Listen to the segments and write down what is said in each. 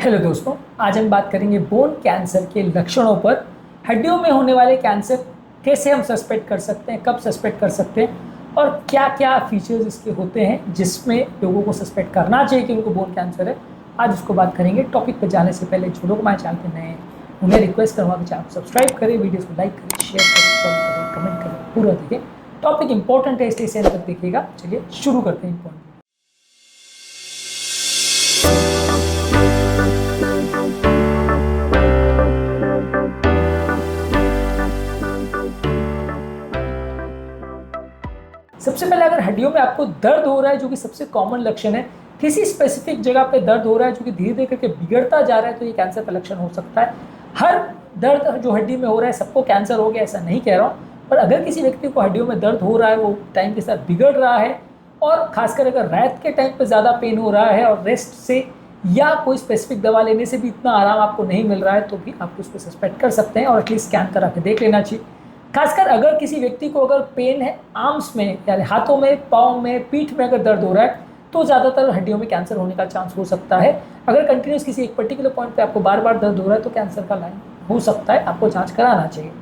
Hello दोस्तों, आज हम बात करेंगे बोन कैंसर के लक्षणों पर। हड्डियों में होने वाले कैंसर कैसे हम सस्पेक्ट कर सकते हैं, कब सस्पेक्ट कर सकते हैं और क्या क्या फीचर्स इसके होते हैं जिसमें लोगों को सस्पेक्ट करना चाहिए कि उनको बोन कैंसर है। आज उसको बात करेंगे। टॉपिक पर जाने से पहले जो लोग हमारे चैनल पर नए हैं उन्हें रिक्वेस्ट करूँगा कि चैनल को सब्सक्राइब करें, वीडियोज़ को लाइक करें, शेयर करें, फॉलो करें, कमेंट करें, पूरा देखें। टॉपिक इंपॉर्टेंट है इसलिए इसे अंत तक देखिएगा। चलिए शुरू करते हैं इंपॉर्टेंट। सबसे पहले अगर हड्डियों में आपको दर्द हो रहा है, जो कि सबसे कॉमन लक्षण है, किसी स्पेसिफिक जगह पे दर्द हो रहा है जो कि धीरे धीरे करके बिगड़ता जा रहा है, तो ये कैंसर का लक्षण हो सकता है। हर दर्द जो हड्डी में हो रहा है सबको कैंसर हो गया ऐसा नहीं कह रहा हूँ, पर अगर किसी व्यक्ति को हड्डियों में दर्द हो रहा है, वो टाइम के साथ बिगड़ रहा है और खासकर अगर रात के टाइम पर ज़्यादा पेन हो रहा है और रेस्ट से या कोई स्पेसिफिक दवा लेने से भी इतना आराम आपको नहीं मिल रहा है, तो भी आप उसको सस्पेक्ट कर सकते हैं और एटलीस्ट स्कैन करा के देख लेना चाहिए। खासकर अगर किसी व्यक्ति को अगर पेन है आर्म्स में, यानी हाथों में, पाँव में, पीठ में अगर दर्द हो रहा है, तो ज़्यादातर हड्डियों में कैंसर होने का चांस हो सकता है। अगर कंटिन्यूस किसी एक पर्टिकुलर पॉइंट पे आपको बार बार दर्द हो रहा है तो कैंसर का लाइन हो सकता है, आपको जांच कराना चाहिए।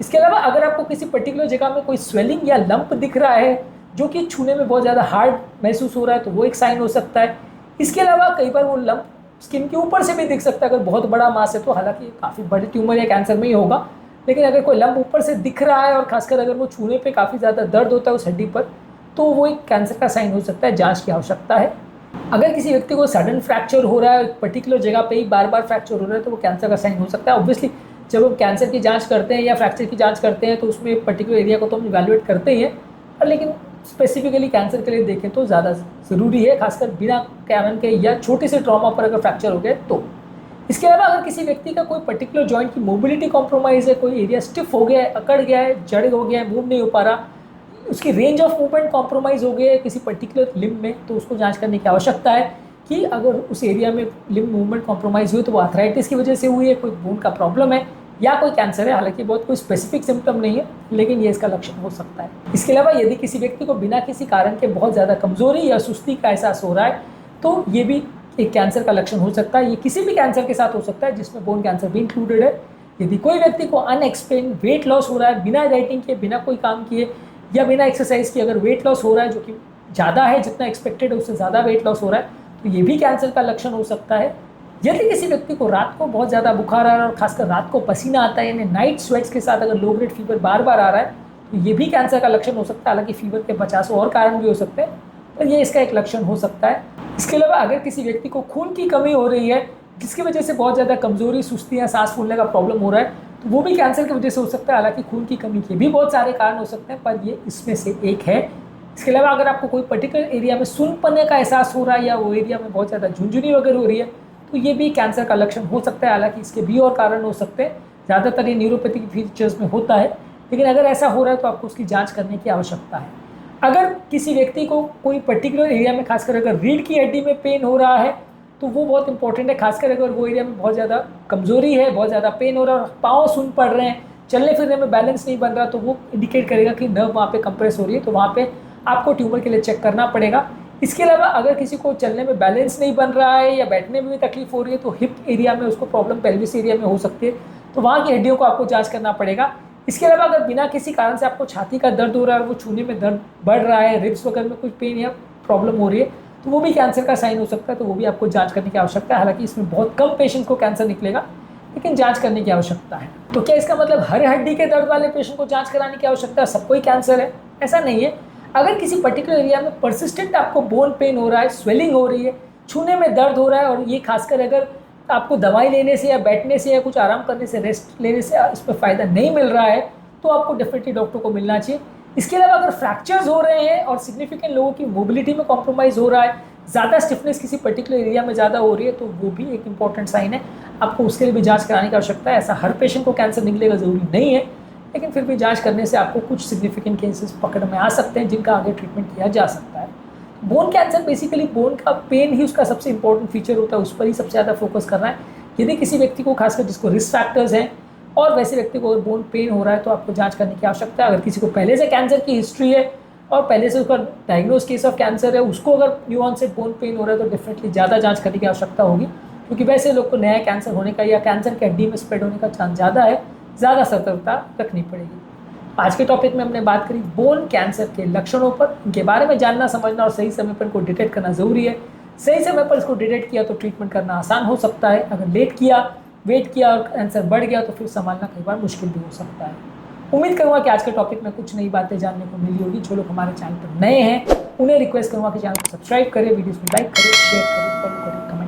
इसके अलावा अगर आपको किसी पर्टिकुलर जगह में कोई स्वेलिंग या लंप दिख रहा है जो कि छूने में बहुत ज़्यादा हार्ड महसूस हो रहा है, तो वो एक साइन हो सकता है। इसके अलावा कई बार वो लंप स्किन के ऊपर से भी दिख सकता है। अगर बहुत बड़ा मास है तो हालांकि काफ़ी बड़ी ट्यूमर या कैंसर में ही होगा, लेकिन अगर कोई लंप ऊपर से दिख रहा है और खासकर अगर वो छूने पे काफ़ी ज़्यादा दर्द होता है उस हड्डी पर, तो वो एक कैंसर का साइन हो सकता है। जांच की आवश्यकता है। अगर किसी व्यक्ति को सडन फ्रैक्चर हो रहा है, पर्टिकुलर जगह पे ही बार बार फ्रैक्चर हो रहा है, तो वो कैंसर का साइन हो सकता है। ऑब्वियसली जब हम कैंसर की जांच करते हैं या फ्रैक्चर की जांच करते हैं तो उसमें एक पर्टिकुलर एरिया को तो हम इवैल्यूएट करते ही हैं, पर लेकिन स्पेसिफिकली कैंसर के लिए देखें तो ज़्यादा ज़रूरी है, खासकर बिना कारण के या छोटे से ट्रॉमा पर अगर फ्रैक्चर हो गया तो। इसके अलावा अगर किसी व्यक्ति का कोई पर्टिकुलर जॉइंट की मोबिलिटी कॉम्प्रोमाइज़ है, कोई एरिया स्टिफ हो गया है, अकड़ गया है, जड़ हो गया है, मूव नहीं हो पा रहा, उसकी रेंज ऑफ मूवमेंट कॉम्प्रोमाइज़ हो गया है किसी पर्टिकुलर लिम्ब में, तो उसको जांच करने की आवश्यकता है कि अगर उस एरिया में लिम्ब मूवमेंट कॉम्प्रोमाइज़ हुई तो वो आर्थराइटिस की वजह से हुई है, कोई बोन का प्रॉब्लम है या कोई कैंसर है। हालांकि बहुत कोई स्पेसिफिक सिम्टम नहीं है, लेकिन ये इसका लक्षण हो सकता है। इसके अलावा यदि किसी व्यक्ति को बिना किसी कारण के बहुत ज़्यादा कमजोरी या सुस्ती का एहसास हो रहा है, तो ये भी एक कैंसर का लक्षण हो सकता है। ये किसी भी कैंसर के साथ हो सकता है जिसमें बोन कैंसर भी इंक्लूडेड है। यदि कोई व्यक्ति को अनएक्सप्लेन वेट लॉस हो रहा है, बिना डाइटिंग किए, बिना कोई काम किए या बिना एक्सरसाइज किए अगर वेट लॉस हो रहा है जो कि ज़्यादा है, जितना एक्सपेक्टेड है उससे ज़्यादा वेट लॉस हो रहा है, तो ये भी कैंसर का लक्षण हो सकता है। यदि किसी व्यक्ति को रात को बहुत ज़्यादा बुखार आ रहा है और खासकर रात को पसीना आता है, यानी नाइट स्वेट्स के साथ अगर लो ग्रेड फीवर बार बार आ रहा है, तो ये भी कैंसर का लक्षण हो सकता है। हालांकि फीवर के 50 और कारण भी हो सकते हैं, पर ये इसका एक लक्षण हो सकता है। इसके अलावा अगर किसी व्यक्ति को खून की कमी हो रही है जिसकी वजह से बहुत ज़्यादा कमजोरी, सुस्ती या सांस फूलने का प्रॉब्लम हो रहा है, तो वो भी कैंसर की वजह से हो सकता है। हालांकि खून की कमी के भी बहुत सारे कारण हो सकते हैं, पर ये इसमें से एक है। इसके अलावा अगर आपको कोई पर्टिकुलर एरिया में सुनपने का एहसास हो रहा है या वो एरिया में बहुत ज़्यादा झुंझुनी वगैरह हो रही है, तो ये भी कैंसर का लक्षण हो सकता है। हालांकि इसके भी और कारण हो सकते हैं, ज़्यादातर ये न्यूरोपैथिक फीचर्स में होता है, लेकिन अगर ऐसा हो रहा है तो आपको उसकी जाँच करने की आवश्यकता है। अगर किसी व्यक्ति को कोई पर्टिकुलर एरिया में, खासकर अगर रीढ़ की हड्डी में पेन हो रहा है, तो वो बहुत इंपॉर्टेंट है। खासकर अगर वो एरिया में बहुत ज़्यादा कमजोरी है, बहुत ज़्यादा पेन हो रहा है और पाँव सुन पड़ रहे हैं, चलने फिरने में बैलेंस नहीं बन रहा, तो वो इंडिकेट करेगा कि नर्व वहाँ पे कंप्रेस हो रही है, तो वहाँ पे आपको ट्यूमर के लिए चेक करना पड़ेगा। इसके अलावा अगर किसी को चलने में बैलेंस नहीं बन रहा है या बैठने में भी तकलीफ हो रही है, तो हिप एरिया में उसको प्रॉब्लम पेल्विस एरिया में हो सकती है, तो वहाँ की हड्डियों को आपको जाँच करना पड़ेगा। इसके अलावा अगर बिना किसी कारण से आपको छाती का दर्द हो रहा है और वो छूने में दर्द बढ़ रहा है, रिब्स वगैरह में कुछ पेन या प्रॉब्लम हो रही है, तो वो भी कैंसर का साइन हो सकता है, तो वो भी आपको जांच करने की आवश्यकता है। हालांकि इसमें बहुत कम पेशेंट को कैंसर निकलेगा, लेकिन जांच करने की आवश्यकता है। तो क्या इसका मतलब हर हड्डी के दर्द वाले पेशेंट को जांच कराने की आवश्यकता है, सबको ही कैंसर है? ऐसा नहीं है। अगर किसी पर्टिकुलर एरिया में परसिस्टेंट आपको बोन पेन हो रहा है, स्वेलिंग हो रही है, छूने में दर्द हो रहा है और ये खासकर अगर आपको दवाई लेने से या बैठने से या कुछ आराम करने से, रेस्ट लेने से इस पर फ़ायदा नहीं मिल रहा है, तो आपको डेफिनेटली डॉक्टर को मिलना चाहिए। इसके अलावा अगर फ्रैक्चर्स हो रहे हैं और सिग्निफिकेंट लोगों की मोबिलिटी में कॉम्प्रोमाइज़ हो रहा है, ज़्यादा स्टिफनेस किसी पर्टिकुलर एरिया में ज़्यादा हो रही है, तो वो भी एक इंपॉर्टेंट साइन है। आपको उसके लिए भी जांच कराने की आवश्यकता है। ऐसा हर पेशेंट को कैंसर निकलेगा ज़रूरी नहीं है, लेकिन फिर भी जांच करने से आपको कुछ सिग्निफिकेंट केसेस पकड़ में आ सकते हैं जिनका आगे ट्रीटमेंट किया जा सकता है। बोन कैंसर बेसिकली बोन का पेन ही उसका सबसे इंपॉर्टेंट फीचर होता है, उस पर ही सबसे ज़्यादा फोकस करना है। यदि किसी व्यक्ति को, खासकर जिसको रिस्क फैक्टर्स हैं और वैसे व्यक्ति को अगर बोन पेन हो रहा है, तो आपको जांच करने की आवश्यकता है। अगर किसी को पहले से कैंसर की हिस्ट्री है और पहले से उसका डायग्नोज केस ऑफ कैंसर है, उसको अगर न्यू ऑनसेट बोन पेन हो रहा है, तो डेफिनेटली ज़्यादा जांच करने की आवश्यकता होगी, क्योंकि वैसे लोग को नया कैंसर होने का या कैंसर के हड्डी में स्प्रेड होने का चांस ज़्यादा है, ज़्यादा सतर्कता रखनी पड़ेगी। आज के टॉपिक में हमने बात करी बोन कैंसर के लक्षणों पर, इनके बारे में जानना समझना और सही समय पर इनको डिटेक्ट करना ज़रूरी है। सही समय पर इसको डिटेक्ट किया तो ट्रीटमेंट करना आसान हो सकता है, अगर लेट किया, वेट किया और कैंसर बढ़ गया तो फिर संभालना कई बार मुश्किल भी हो सकता है। उम्मीद करूँगा कि आज के टॉपिक में कुछ नई बातें जानने को मिली होगी। जो लोग हमारे चैनल पर नए हैं उन्हें रिक्वेस्ट करूँगा कि चैनल को सब्सक्राइब करें, वीडियोज़ को लाइक करें, शेयर करें, फॉलो करें।